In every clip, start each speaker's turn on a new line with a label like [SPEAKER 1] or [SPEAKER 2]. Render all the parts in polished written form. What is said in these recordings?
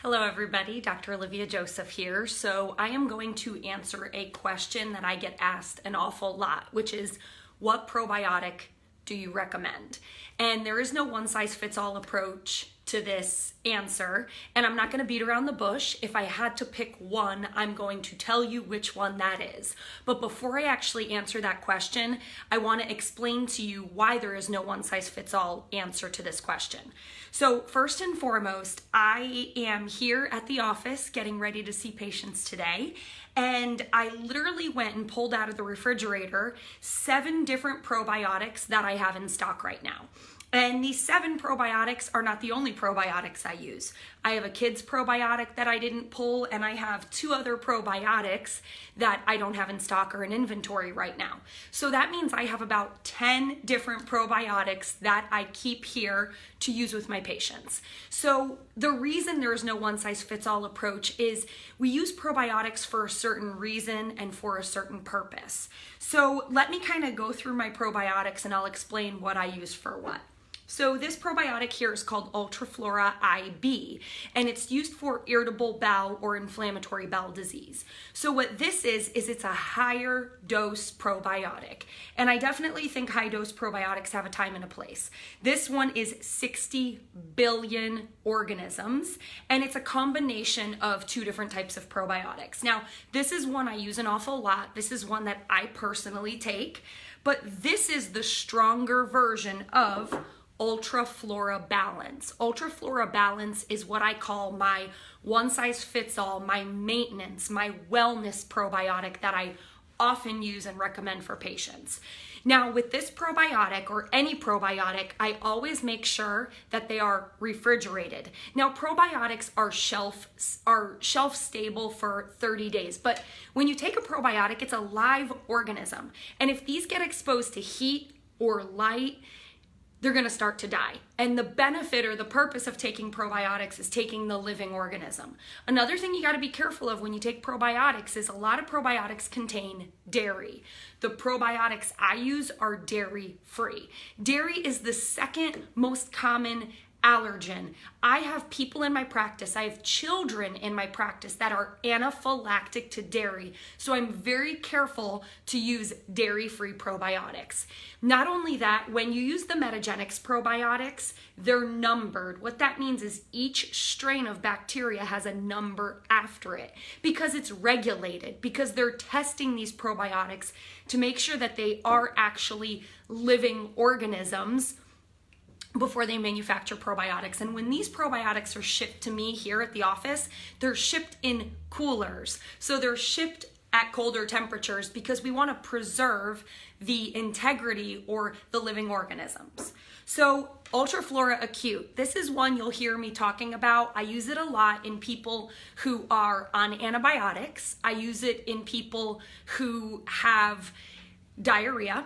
[SPEAKER 1] Hello everybody, Dr. Olivia Joseph here. So I am going to answer a question that I get asked an awful lot, which is, what probiotic do you recommend? And there is no one-size-fits-all approach to this answer, and I'm not going to beat around the bush. If I had to pick one, I'm going to tell you which one that is. But before I actually answer that question, I want to explain to you why there is no one-size-fits-all answer to this question. So first and foremost, I am here at the office getting ready to see patients today, and I literally went and pulled out of the refrigerator 7 different probiotics that I have in stock right now. And these 7 probiotics are not the only probiotics I use. I have a kid's probiotic that I didn't pull, and I have 2 other probiotics that I don't have in stock or in inventory right now. So that means I have about 10 different probiotics that I keep here to use with my patients. So the reason there is no one-size-fits-all approach is we use probiotics for a certain reason and for a certain purpose. So let me kind of go through my probiotics and I'll explain what I use for what. So this probiotic here is called Ultraflora IB, and it's used for irritable bowel or inflammatory bowel disease. So what this is it's a higher dose probiotic. And I definitely think high dose probiotics have a time and a place. This one is 60 billion organisms, and it's a combination of 2 different types of probiotics. Now, this is one I use an awful lot. This is one that I personally take, but this is the stronger version of Ultraflora Balanced. Ultraflora Balanced is what I call my one-size-fits-all, my maintenance, my wellness probiotic that I often use and recommend for patients. Now, with this probiotic or any probiotic, I always make sure that they are refrigerated. Now, probiotics are shelf stable for 30 days, but when you take a probiotic, it's a live organism. And if these get exposed to heat or light, they're going to start to die. And the benefit or the purpose of taking probiotics is taking the living organism. Another thing you got to be careful of when you take probiotics is a lot of probiotics contain dairy. The probiotics I use are dairy free. Dairy is the second most common allergen. I have people in my practice, I have children in my practice that are anaphylactic to dairy. So I'm very careful to use dairy-free probiotics. Not only that, when you use the Metagenics probiotics, they're numbered. What that means is each strain of bacteria has a number after it because it's regulated, because they're testing these probiotics to make sure that they are actually living organisms before they manufacture probiotics. And when these probiotics are shipped to me here at the office, they're shipped in coolers. So they're shipped at colder temperatures because we want to preserve the integrity or the living organisms. So Ultraflora Acute, this is one you'll hear me talking about. I use it a lot in people who are on antibiotics. I use it in people who have diarrhea.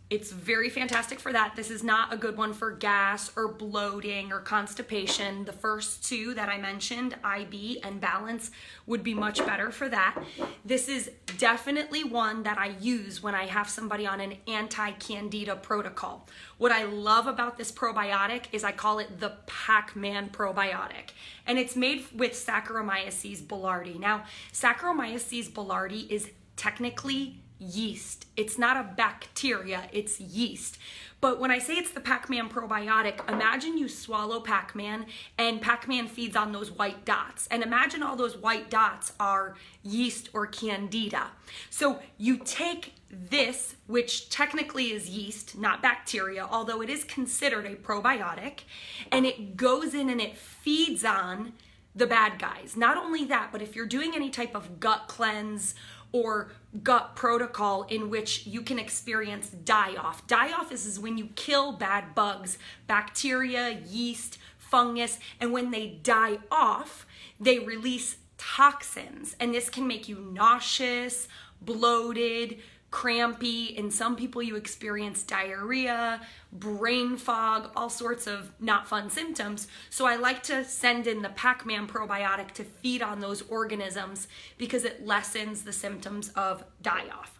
[SPEAKER 1] It's very fantastic for that. This is not a good one for gas or bloating or constipation. The first 2 that I mentioned, IB and Balance, would be much better for that. This is definitely one that I use when I have somebody on an anti-candida protocol. What I love about this probiotic is I call it the Pacman probiotic. And it's made with Saccharomyces boulardii. Now, Saccharomyces boulardii is technically yeast. It's not a bacteria, it's yeast. But when I say it's the Pacman probiotic, imagine you swallow Pacman and Pacman feeds on those white dots. And imagine all those white dots are yeast or candida. So you take this, which technically is yeast, not bacteria, although it is considered a probiotic, and it goes in and it feeds on the bad guys. Not only that, but if you're doing any type of gut cleanse or gut protocol in which you can experience die-off. Die-off is when you kill bad bugs, bacteria, yeast, fungus, and when they die off, they release toxins. And this can make you nauseous, bloated, crampy. In some people you experience diarrhea, brain fog, all sorts of not fun symptoms. So I like to send in the Pacman probiotic to feed on those organisms because it lessens the symptoms of die-off.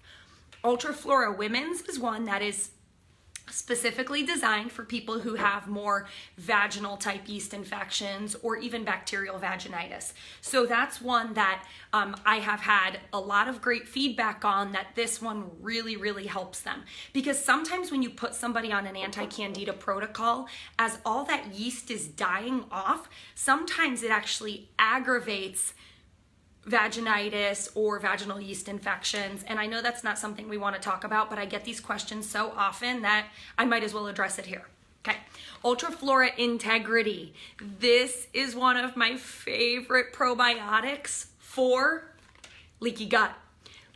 [SPEAKER 1] Ultraflora Women's is one that is specifically designed for people who have more vaginal type yeast infections or even bacterial vaginitis. So that's one that I have had a lot of great feedback on, that this one really, really helps them. Because sometimes when you put somebody on an anti-candida protocol, as all that yeast is dying off, sometimes it actually aggravates vaginitis or vaginal yeast infections. And I know that's not something we want to talk about, but I get these questions so often that I might as well address it here. Okay, Ultraflora Integrity. This is one of my favorite probiotics for leaky gut.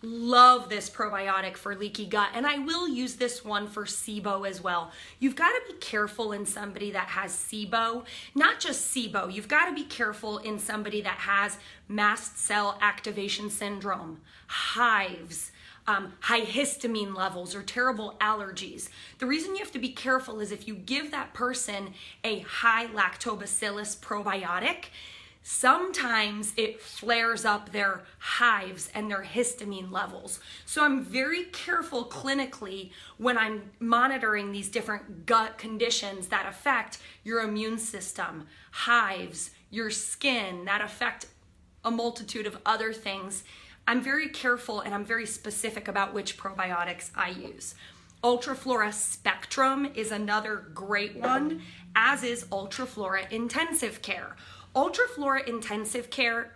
[SPEAKER 1] Love this probiotic for leaky gut, and I will use this one for SIBO as well. You've got to be careful in somebody that has SIBO, not just SIBO. You've got to be careful in somebody that has mast cell activation syndrome, hives, high histamine levels, or terrible allergies. The reason you have to be careful is if you give that person a high lactobacillus probiotic, sometimes it flares up their hives and their histamine levels. So I'm very careful clinically when I'm monitoring these different gut conditions that affect your immune system, hives, your skin, that affect a multitude of other things. I'm very careful and I'm very specific about which probiotics I use. Ultraflora Spectrum is another great one, as is Ultraflora Intensive Care. Ultraflora Intensive Care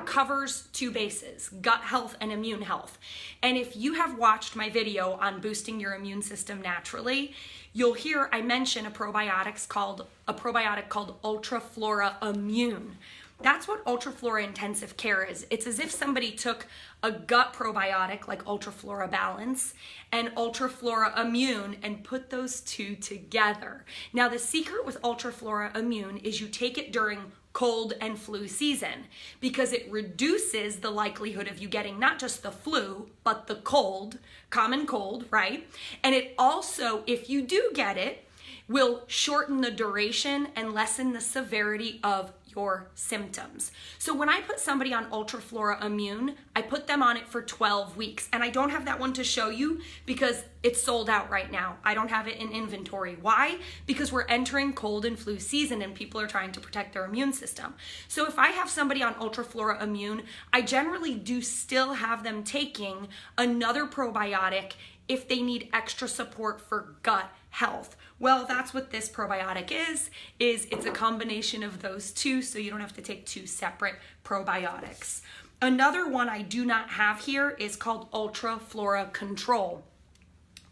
[SPEAKER 1] covers two bases, gut health and immune health. And if you have watched my video on boosting your immune system naturally, you'll hear I mention a probiotic called Ultraflora Immune. That's what Ultraflora Intensive Care is. It's as if somebody took a gut probiotic like Ultraflora Balanced and Ultraflora Immune and put those two together. Now, the secret with Ultraflora Immune is you take it during cold and flu season, because it reduces the likelihood of you getting not just the flu, but the cold, common cold, right? And it also, if you do get it, will shorten the duration and lessen the severity of your symptoms. So when I put somebody on Ultraflora Immune, I put them on it for 12 weeks. And I don't have that one to show you because it's sold out right now. I don't have it in inventory. Why? Because we're entering cold and flu season and people are trying to protect their immune system. So if I have somebody on Ultraflora Immune, I generally do still have them taking another probiotic if they need extra support for gut health. Well, that's what this probiotic is it's a combination of those two, so you don't have to take two separate probiotics. Another one I do not have here is called Ultraflora Control.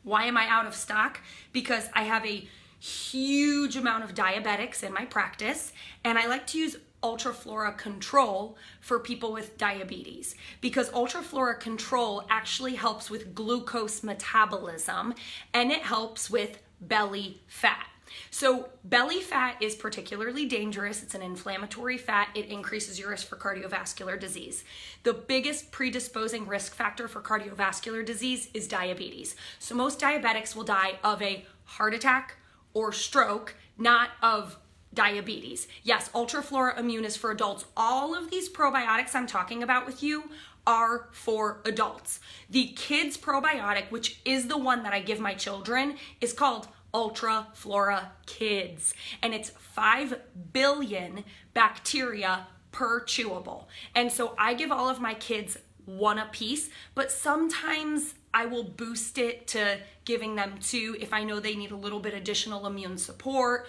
[SPEAKER 1] Why am I out of stock? Because I have a huge amount of diabetics in my practice, and I like to use Ultraflora Control for people with diabetes, because Ultraflora Control actually helps with glucose metabolism and it helps with belly fat. So belly fat is particularly dangerous. It's an inflammatory fat. It increases your risk for cardiovascular disease. The biggest predisposing risk factor for cardiovascular disease is diabetes. So most diabetics will die of a heart attack or stroke, not of diabetes. Yes, Ultraflora Immune is for adults. All of these probiotics I'm talking about with you are for adults. The kids probiotic, which is the one that I give my children, is called Ultraflora Kids, and it's 5 billion bacteria per chewable. And so I give all of my kids one a piece, but sometimes I will boost it to giving them 2 if I know they need a little bit additional immune support,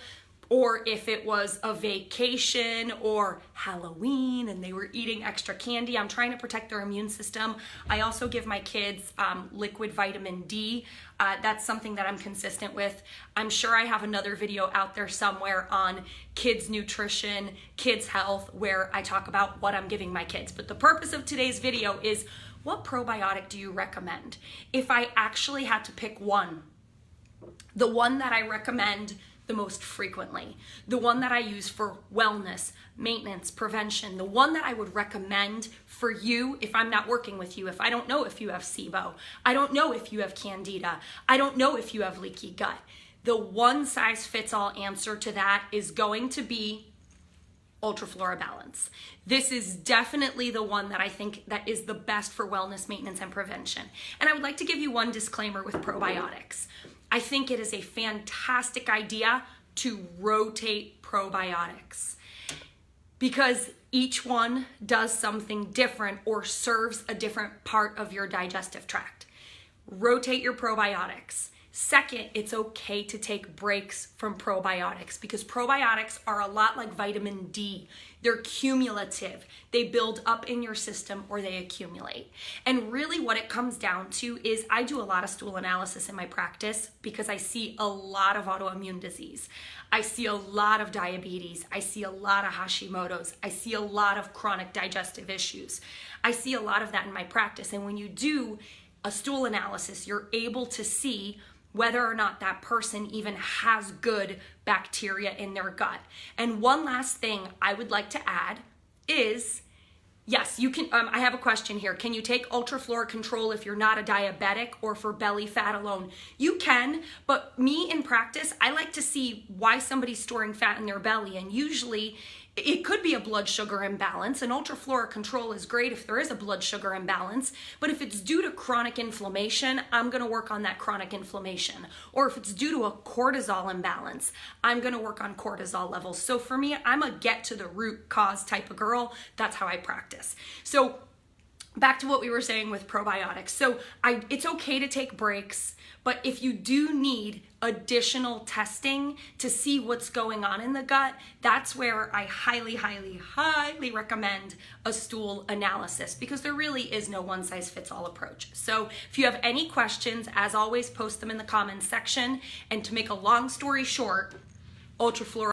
[SPEAKER 1] or if it was a vacation or Halloween and they were eating extra candy. I'm trying to protect their immune system. I also give my kids liquid vitamin D. That's something that I'm consistent with. I'm sure I have another video out there somewhere on kids nutrition, kids health, where I talk about what I'm giving my kids. But the purpose of today's video is, what probiotic do you recommend? If I actually had to pick one, the one that I recommend the most frequently, the one that I use for wellness, maintenance, prevention, the one that I would recommend for you if I'm not working with you, if I don't know if you have SIBO, I don't know if you have candida, I don't know if you have leaky gut. The one size fits all answer to that is going to be Ultraflora Balanced. This is definitely the one that I think that is the best for wellness, maintenance, and prevention. And I would like to give you one disclaimer with probiotics. I think it is a fantastic idea to rotate probiotics because each one does something different or serves a different part of your digestive tract. Rotate your probiotics. Second, it's okay to take breaks from probiotics because probiotics are a lot like vitamin D. They're cumulative. They build up in your system or they accumulate. And really what it comes down to is I do a lot of stool analysis in my practice because I see a lot of autoimmune disease. I see a lot of diabetes. I see a lot of Hashimoto's. I see a lot of chronic digestive issues. I see a lot of that in my practice. And when you do a stool analysis, you're able to see whether or not that person even has good bacteria in their gut. And one last thing I would like to add is, yes, you can, I have a question here. Can you take Ultraflora Control if you're not a diabetic or for belly fat alone? You can, but me in practice, I like to see why somebody's storing fat in their belly. And usually it could be a blood sugar imbalance. And Ultraflora Control is great if there is a blood sugar imbalance. But if it's due to chronic inflammation, I'm going to work on that chronic inflammation. Or if it's due to a cortisol imbalance, I'm going to work on cortisol levels. So for me, I'm a get to the root cause type of girl. That's how I practice. So back to what we were saying with probiotics. So it's okay to take breaks, but if you do need additional testing to see what's going on in the gut, that's where I highly, highly, highly recommend a stool analysis because there really is no one size fits all approach. So if you have any questions, as always, post them in the comments section. And to make a long story short, Ultraflora